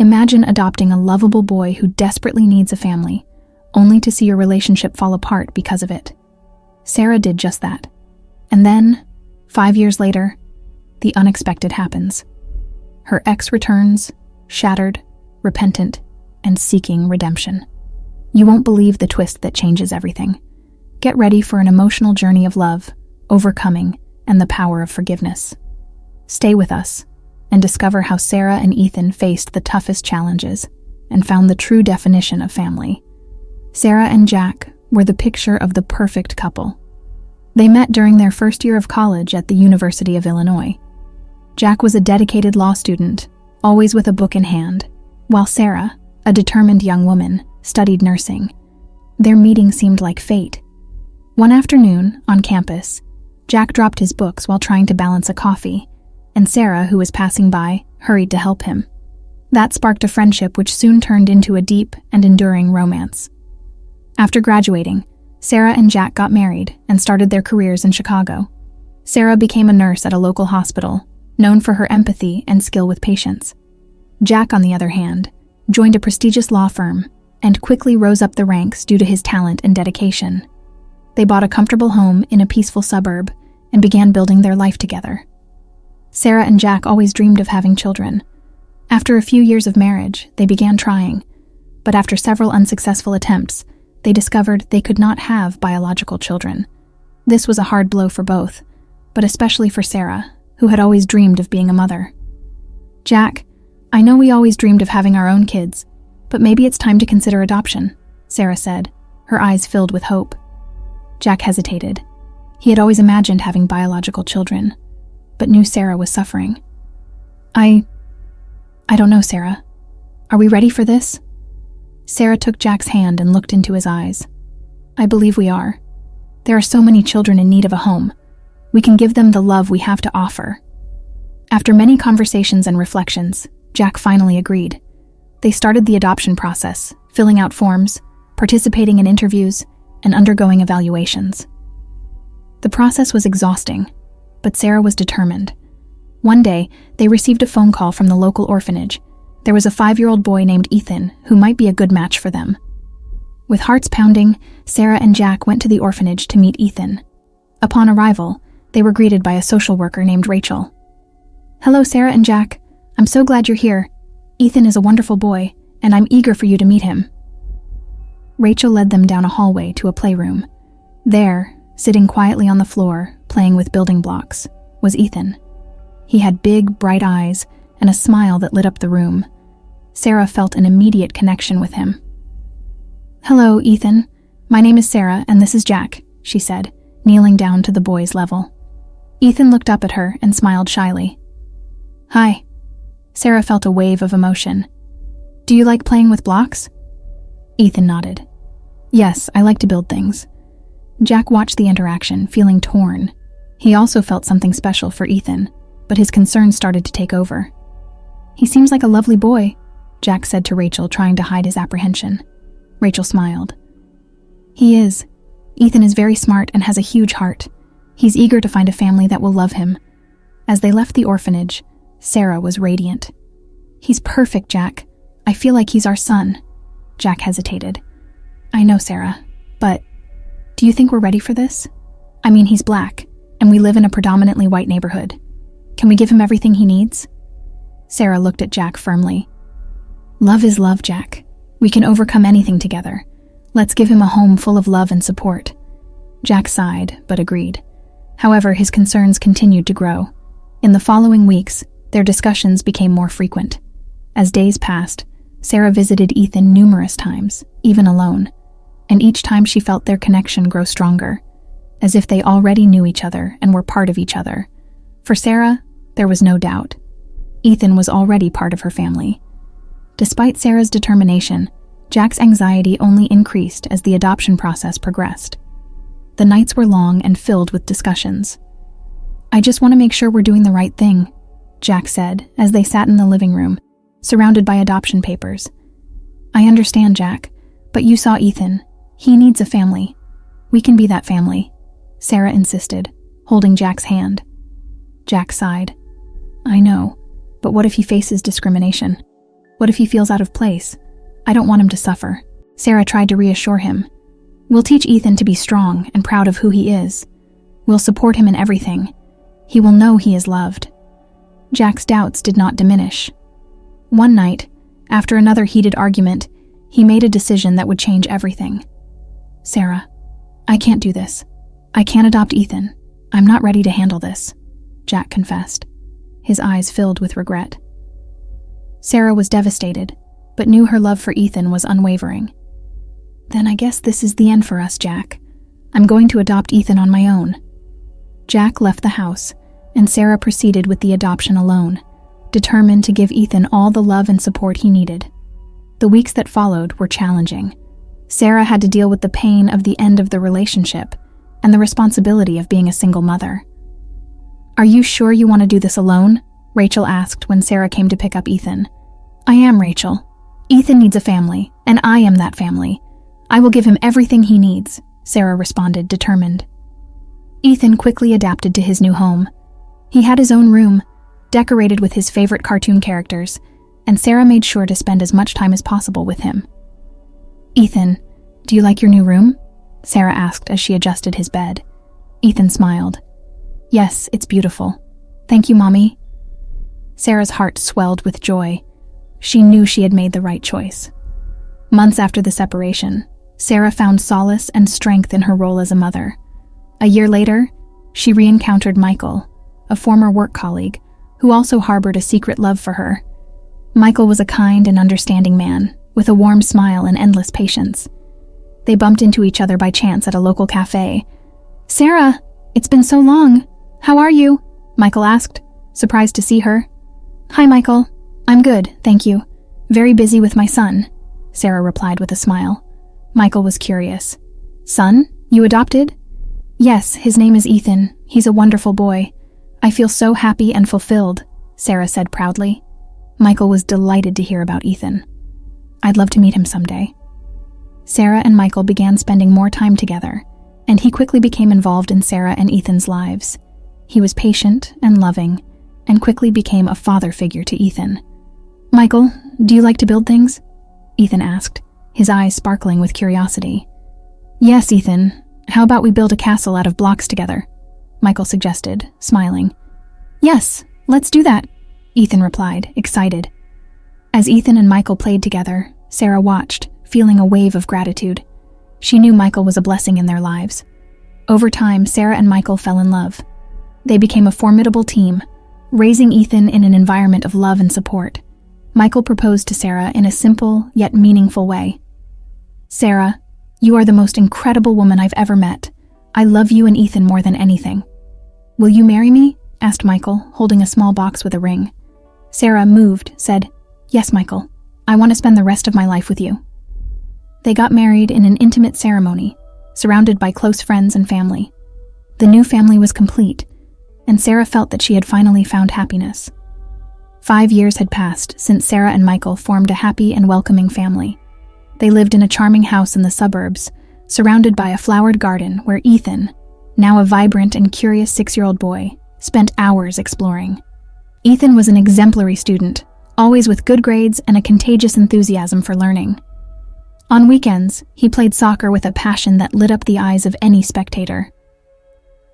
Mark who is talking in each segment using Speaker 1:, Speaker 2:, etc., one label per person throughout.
Speaker 1: Imagine adopting a lovable boy who desperately needs a family, only to see your relationship fall apart because of it. Sarah did just that. And then, 5 years later, the unexpected happens. Her ex returns, shattered, repentant, and seeking redemption. You won't believe the twist that changes everything. Get ready for an emotional journey of love, overcoming, and the power of forgiveness. Stay with us and discover how Sarah and Ethan faced the toughest challenges and found the true definition of family. Sarah and Jack were the picture of the perfect couple. They met during their first year of college at the University of Illinois. Jack was a dedicated law student, always with a book in hand, while Sarah, a determined young woman, studied nursing. Their meeting seemed like fate. One afternoon, on campus, Jack dropped his books while trying to balance a coffee, and Sarah, who was passing by, hurried to help him. That sparked a friendship which soon turned into a deep and enduring romance. After graduating, Sarah and Jack got married and started their careers in Chicago. Sarah became a nurse at a local hospital, known for her empathy and skill with patients. Jack, on the other hand, joined a prestigious law firm and quickly rose up the ranks due to his talent and dedication. They bought a comfortable home in a peaceful suburb and began building their life together. Sarah and Jack always dreamed of having children. After a few years of marriage, they began trying, but after several unsuccessful attempts, they discovered they could not have biological children. This was a hard blow for both, but especially for Sarah, who had always dreamed of being a mother. "Jack, I know we always dreamed of having our own kids, but maybe it's time to consider adoption," Sarah said, her eyes filled with hope. Jack hesitated. He had always imagined having biological children, but knew Sarah was suffering. I don't know, Sarah. Are we ready for this?" Sarah took Jack's hand and looked into his eyes. "I believe we are. There are so many children in need of a home. We can give them the love we have to offer." After many conversations and reflections, Jack finally agreed. They started the adoption process, filling out forms, participating in interviews, and undergoing evaluations. The process was exhausting, but Sarah was determined. One day, they received a phone call from the local orphanage. There was a 5-year-old boy named Ethan who might be a good match for them. With hearts pounding, Sarah and Jack went to the orphanage to meet Ethan. Upon arrival, they were greeted by a social worker named Rachel. "Hello, Sarah and Jack. I'm so glad you're here. Ethan is a wonderful boy, and I'm eager for you to meet him." Rachel led them down a hallway to a playroom. There, sitting quietly on the floor, playing with building blocks, was Ethan. He had big, bright eyes and a smile that lit up the room. Sarah felt an immediate connection with him. "Hello, Ethan. My name is Sarah, and this is Jack," she said, kneeling down to the boy's level. Ethan looked up at her and smiled shyly. "Hi." Sarah felt a wave of emotion. "Do you like playing with blocks?" Ethan nodded. "Yes, I like to build things." Jack watched the interaction, feeling torn. He also felt something special for Ethan, but his concerns started to take over. "He seems like a lovely boy," Jack said to Rachel, trying to hide his apprehension. Rachel smiled. "He is. Ethan is very smart and has a huge heart. He's eager to find a family that will love him." As they left the orphanage, Sarah was radiant. "He's perfect, Jack. I feel like he's our son." Jack hesitated. "I know, Sarah, but do you think we're ready for this? I mean, he's black, and we live in a predominantly white neighborhood. Can we give him everything he needs?" Sarah looked at Jack firmly. "Love is love, Jack. We can overcome anything together. Let's give him a home full of love and support." Jack sighed, but agreed. However, his concerns continued to grow. In the following weeks, their discussions became more frequent. As days passed, Sarah visited Ethan numerous times, even alone, and each time she felt their connection grow stronger, as if they already knew each other and were part of each other. For Sarah, there was no doubt. Ethan was already part of her family. Despite Sarah's determination, Jack's anxiety only increased as the adoption process progressed. The nights were long and filled with discussions. "I just want to make sure we're doing the right thing," Jack said as they sat in the living room, surrounded by adoption papers. "I understand, Jack, but you saw Ethan. He needs a family. We can be that family," Sarah insisted, holding Jack's hand. Jack sighed. "I know, but what if he faces discrimination? What if he feels out of place? I don't want him to suffer. Sarah tried to reassure him. We'll teach Ethan to be strong and proud of who he is. We'll support him in everything. He will know he is loved. Jack's doubts did not diminish. One night, after another heated argument, he made a decision that would change everything. Sarah, I can't do this. I can't adopt Ethan. I'm not ready to handle this, Jack confessed, his eyes filled with regret. Sarah was devastated, but knew her love for Ethan was unwavering. Then I guess this is the end for us, Jack. I'm going to adopt Ethan on my own. Jack left the house, and Sarah proceeded with the adoption alone, determined to give Ethan all the love and support he needed. The weeks that followed were challenging. Sarah had to deal with the pain of the end of the relationship and the responsibility of being a single mother. Are you sure you want to do this alone? Rachel asked when Sarah came to pick up Ethan. I am, Rachel. Ethan needs a family, and I am that family. I will give him everything he needs, Sarah responded, determined. Ethan quickly adapted to his new home. He had his own room, decorated with his favorite cartoon characters, and Sarah made sure to spend as much time as possible with him. Ethan, do you like your new room? Sarah asked as she adjusted his bed. Ethan smiled. Yes, it's beautiful. Thank you, Mommy. Sarah's heart swelled with joy. She knew she had made the right choice. Months after the separation, Sarah found solace and strength in her role as a mother. A year later, she re-encountered Michael, a former work colleague, who also harbored a secret love for her. Michael was a kind and understanding man, with a warm smile and endless patience. They bumped into each other by chance at a local cafe. Sarah, it's been so long. How are you? Michael asked, surprised to see her. Hi, Michael. I'm good, thank you. Very busy with my son, Sarah replied with a smile. Michael was curious. Son? You adopted? Yes, his name is Ethan. He's a wonderful boy. I feel so happy and fulfilled, Sarah said proudly. Michael was delighted to hear about Ethan. I'd love to meet him someday. Sarah and Michael began spending more time together, and he quickly became involved in Sarah and Ethan's lives. He was patient and loving, and quickly became a father figure to Ethan. Michael, do you like to build things? Ethan asked, his eyes sparkling with curiosity. Yes, Ethan. How about we build a castle out of blocks together? Michael suggested, smiling. Yes, let's do that, Ethan replied, excited. As Ethan and Michael played together, Sarah watched, feeling a wave of gratitude. She knew Michael was a blessing in their lives. Over time, Sarah and Michael fell in love. They became a formidable team, raising Ethan in an environment of love and support. Michael proposed to Sarah in a simple yet meaningful way. Sarah, you are the most incredible woman I've ever met. I love you and Ethan more than anything. Will you marry me? Asked Michael, holding a small box with a ring. Sarah, moved, said, Yes, Michael. I want to spend the rest of my life with you. They got married in an intimate ceremony, surrounded by close friends and family. The new family was complete, and Sarah felt that she had finally found happiness. 5 years had passed since Sarah and Michael formed a happy and welcoming family. They lived in a charming house in the suburbs, surrounded by a flowered garden where Ethan, now a vibrant and curious 6-year-old boy, spent hours exploring. Ethan was an exemplary student, always with good grades and a contagious enthusiasm for learning. On weekends, he played soccer with a passion that lit up the eyes of any spectator.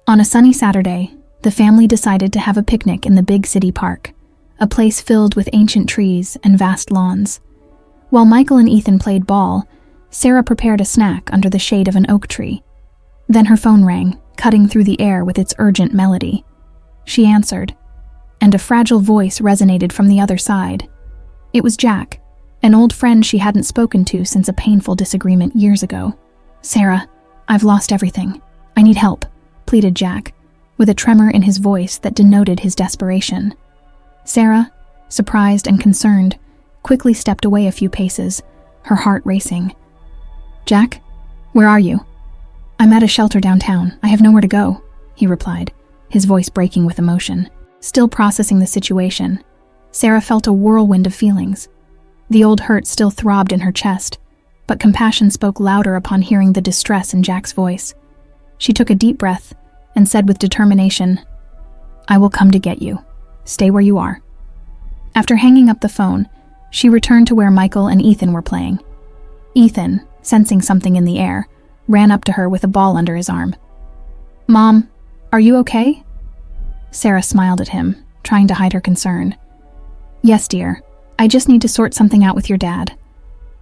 Speaker 1: On a sunny Saturday, the family decided to have a picnic in the big city park, a place filled with ancient trees and vast lawns. While Michael and Ethan played ball, Sarah prepared a snack under the shade of an oak tree. Then her phone rang, cutting through the air with its urgent melody. She answered, and a fragile voice resonated from the other side. It was Jack, an old friend she hadn't spoken to since a painful disagreement years ago. Sarah, I've lost everything. I need help, pleaded Jack, with a tremor in his voice that denoted his desperation. Sarah, surprised and concerned, quickly stepped away a few paces, her heart racing. Jack, where are you? I'm at a shelter downtown. I have nowhere to go, he replied, his voice breaking with emotion. Still processing the situation, Sarah felt a whirlwind of feelings. The old hurt still throbbed in her chest, but compassion spoke louder upon hearing the distress in Jack's voice. She took a deep breath and said with determination, I will come to get you. Stay where you are. After hanging up the phone, She returned to where Michael and Ethan were playing. Ethan, sensing something in the air, ran up to her with a ball under his arm. "Mom, are you okay?" Sarah smiled at him, trying to hide her concern. "Yes, dear. I just need to sort something out with your dad."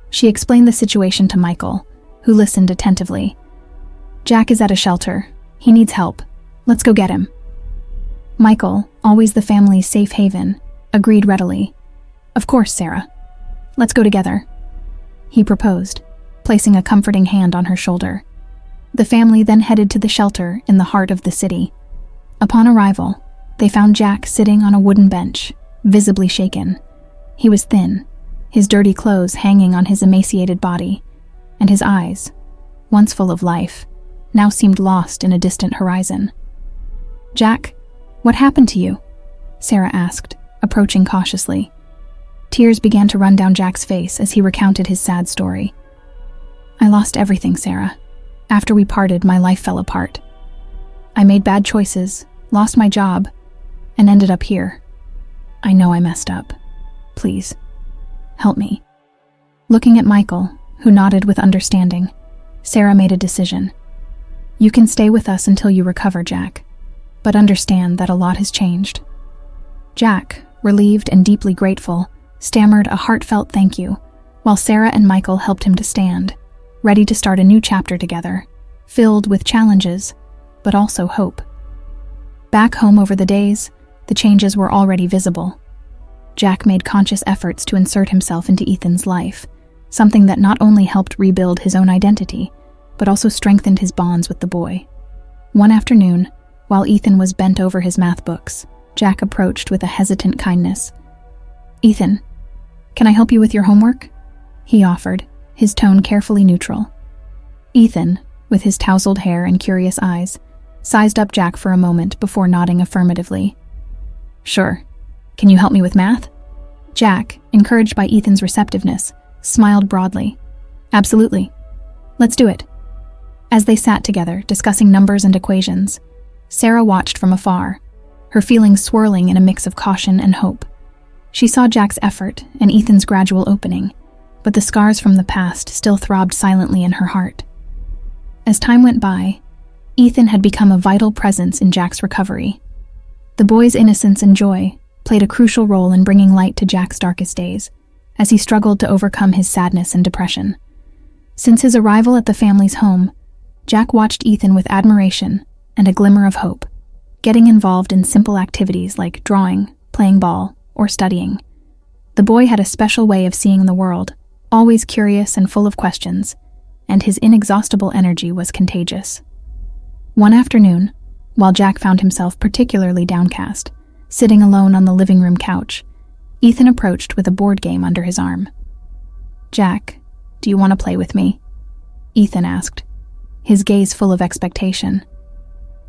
Speaker 1: She explained the situation to Michael, who listened attentively. "Jack is at a shelter. He needs help. Let's go get him." Michael, always the family's safe haven, agreed readily. "Of course, Sarah. Let's go together," he proposed, placing a comforting hand on her shoulder. The family then headed to the shelter in the heart of the city. Upon arrival, they found Jack sitting on a wooden bench, visibly shaken. He was thin, his dirty clothes hanging on his emaciated body, and his eyes, once full of life, now seemed lost in a distant horizon. "Jack, what happened to you?" Sarah asked, approaching cautiously. Tears began to run down Jack's face as he recounted his sad story. "I lost everything, Sarah. After we parted, my life fell apart. I made bad choices, lost my job, and ended up here. I know I messed up. Please, help me." Looking at Michael, who nodded with understanding, Sarah made a decision. "You can stay with us until you recover, Jack, but understand that a lot has changed." Jack, relieved and deeply grateful, stammered a heartfelt thank you, while Sarah and Michael helped him to stand, ready to start a new chapter together, filled with challenges, but also hope. Back home over the days, the changes were already visible. Jack made conscious efforts to insert himself into Ethan's life, something that not only helped rebuild his own identity, but also strengthened his bonds with the boy. One afternoon, while Ethan was bent over his math books, Jack approached with a hesitant kindness. "Ethan, can I help you with your homework?" he offered, his tone carefully neutral. Ethan, with his tousled hair and curious eyes, sized up Jack for a moment before nodding affirmatively. "Sure. Can you help me with math?" Jack, encouraged by Ethan's receptiveness, smiled broadly. "Absolutely. Let's do it." As they sat together, discussing numbers and equations, Sarah watched from afar, her feelings swirling in a mix of caution and hope. She saw Jack's effort and Ethan's gradual opening, but the scars from the past still throbbed silently in her heart. As time went by, Ethan had become a vital presence in Jack's recovery. The boy's innocence and joy played a crucial role in bringing light to Jack's darkest days, as he struggled to overcome his sadness and depression. Since his arrival at the family's home, Jack watched Ethan with admiration and a glimmer of hope, getting involved in simple activities like drawing, playing ball, or studying. The boy had a special way of seeing the world, always curious and full of questions, and his inexhaustible energy was contagious. One afternoon, while Jack found himself particularly downcast, sitting alone on the living room couch, Ethan approached with a board game under his arm. "Jack, do you want to play with me?" Ethan asked, his gaze full of expectation.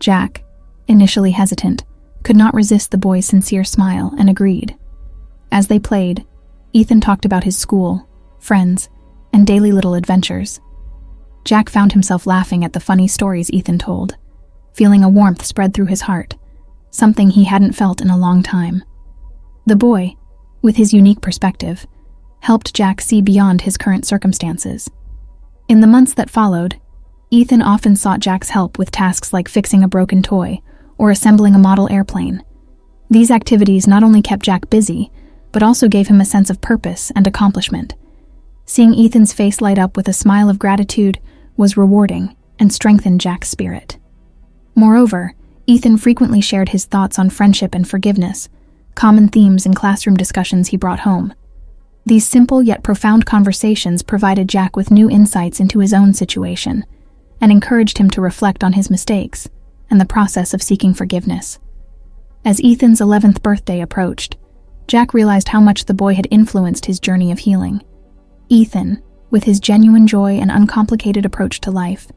Speaker 1: Jack, initially hesitant, could not resist the boy's sincere smile and agreed. As they played, Ethan talked about his school, friends, and daily little adventures. Jack found himself laughing at the funny stories Ethan told, feeling a warmth spread through his heart, something he hadn't felt in a long time. The boy, with his unique perspective, helped Jack see beyond his current circumstances. In the months that followed, Ethan often sought Jack's help with tasks like fixing a broken toy or assembling a model airplane. These activities not only kept Jack busy, but also gave him a sense of purpose and accomplishment. Seeing Ethan's face light up with a smile of gratitude was rewarding and strengthened Jack's spirit. Moreover, Ethan frequently shared his thoughts on friendship and forgiveness, common themes in classroom discussions he brought home. These simple yet profound conversations provided Jack with new insights into his own situation and encouraged him to reflect on his mistakes and the process of seeking forgiveness. As Ethan's 11th birthday approached, Jack realized how much the boy had influenced his journey of healing. Ethan, with his genuine joy and uncomplicated approach to life,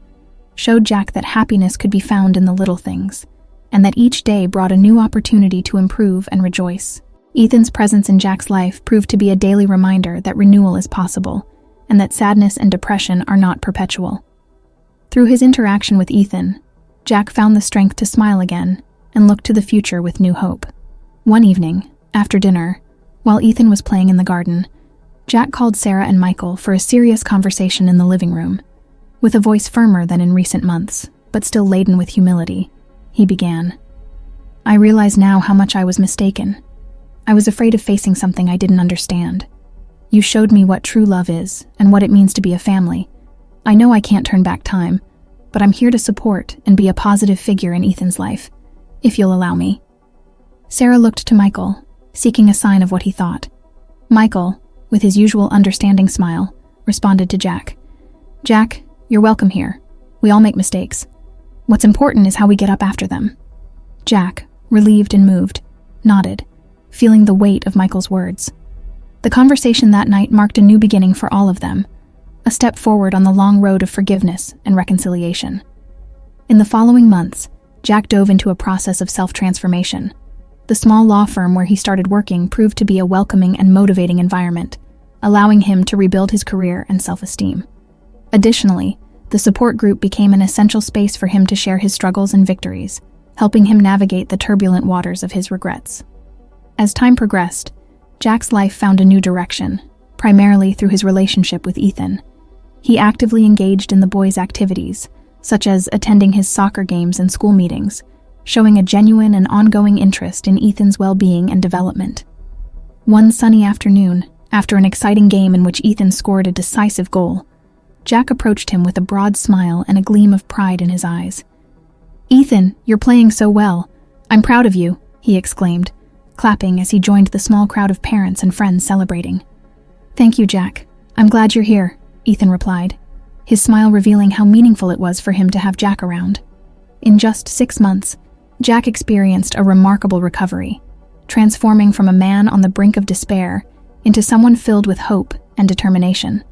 Speaker 1: showed Jack that happiness could be found in the little things, and that each day brought a new opportunity to improve and rejoice. Ethan's presence in Jack's life proved to be a daily reminder that renewal is possible, and that sadness and depression are not perpetual. Through his interaction with Ethan, Jack found the strength to smile again and look to the future with new hope. One evening, after dinner, while Ethan was playing in the garden, Jack called Sarah and Michael for a serious conversation in the living room. With a voice firmer than in recent months, but still laden with humility, he began. I realize now how much I was mistaken. I was afraid of facing something I didn't understand. You showed me what true love is and what it means to be a family. I know I can't turn back time, but I'm here to support and be a positive figure in Ethan's life, if you'll allow me. Sarah looked to Michael, seeking a sign of what he thought. Michael, with his usual understanding smile, responded to Jack. Jack, you're welcome here. We all make mistakes. What's important is how we get up after them. Jack, relieved and moved, nodded, feeling the weight of Michael's words. The conversation that night marked a new beginning for all of them, a step forward on the long road of forgiveness and reconciliation. In the following months, Jack dove into a process of self-transformation. The small law firm where he started working proved to be a welcoming and motivating environment, allowing him to rebuild his career and self-esteem. Additionally, the support group became an essential space for him to share his struggles and victories, helping him navigate the turbulent waters of his regrets. As time progressed, Jack's life found a new direction, primarily through his relationship with Ethan. He actively engaged in the boys' activities, such as attending his soccer games and school meetings, showing a genuine and ongoing interest in Ethan's well-being and development. One sunny afternoon, after an exciting game in which Ethan scored a decisive goal, Jack approached him with a broad smile and a gleam of pride in his eyes. Ethan, you're playing so well. I'm proud of you, he exclaimed, clapping as he joined the small crowd of parents and friends celebrating. Thank you, Jack. I'm glad you're here, Ethan replied, his smile revealing how meaningful it was for him to have Jack around. In just 6 months, Jack experienced a remarkable recovery, transforming from a man on the brink of despair into someone filled with hope and determination.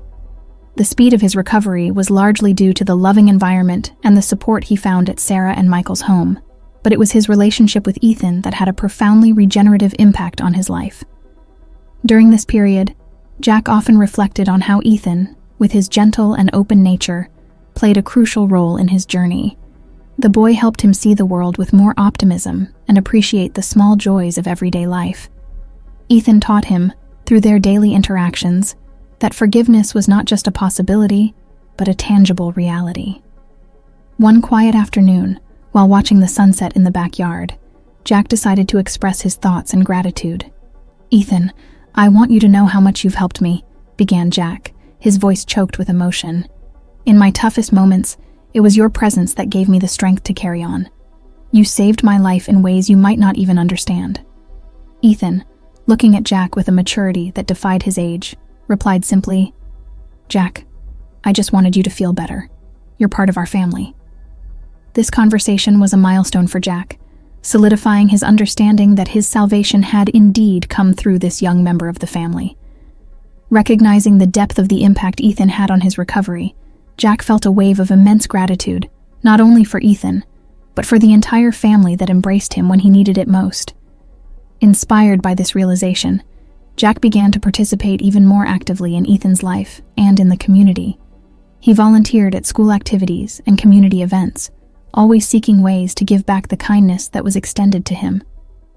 Speaker 1: The speed of his recovery was largely due to the loving environment and the support he found at Sarah and Michael's home, but it was his relationship with Ethan that had a profoundly regenerative impact on his life. During this period, Jack often reflected on how Ethan, with his gentle and open nature, played a crucial role in his journey. The boy helped him see the world with more optimism and appreciate the small joys of everyday life. Ethan taught him, through their daily interactions, that forgiveness was not just a possibility, but a tangible reality. One quiet afternoon, while watching the sunset in the backyard, Jack decided to express his thoughts and gratitude. Ethan, I want you to know how much you've helped me, began Jack, his voice choked with emotion. In my toughest moments, it was your presence that gave me the strength to carry on. You saved my life in ways you might not even understand. Ethan, looking at Jack with a maturity that defied his age, replied simply, Jack, I just wanted you to feel better. You're part of our family. This conversation was a milestone for Jack, solidifying his understanding that his salvation had indeed come through this young member of the family. Recognizing the depth of the impact Ethan had on his recovery, Jack felt a wave of immense gratitude, not only for Ethan, but for the entire family that embraced him when he needed it most. Inspired by this realization, Jack began to participate even more actively in Ethan's life and in the community. He volunteered at school activities and community events, always seeking ways to give back the kindness that was extended to him.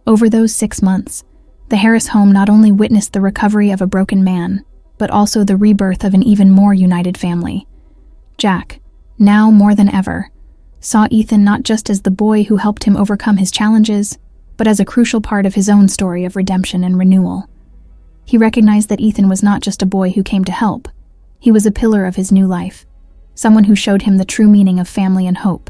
Speaker 1: Over those 6 months, the Harris home not only witnessed the recovery of a broken man, but also the rebirth of an even more united family. Jack, now more than ever, saw Ethan not just as the boy who helped him overcome his challenges, but as a crucial part of his own story of redemption and renewal. He recognized that Ethan was not just a boy who came to help. He was a pillar of his new life, someone who showed him the true meaning of family and hope.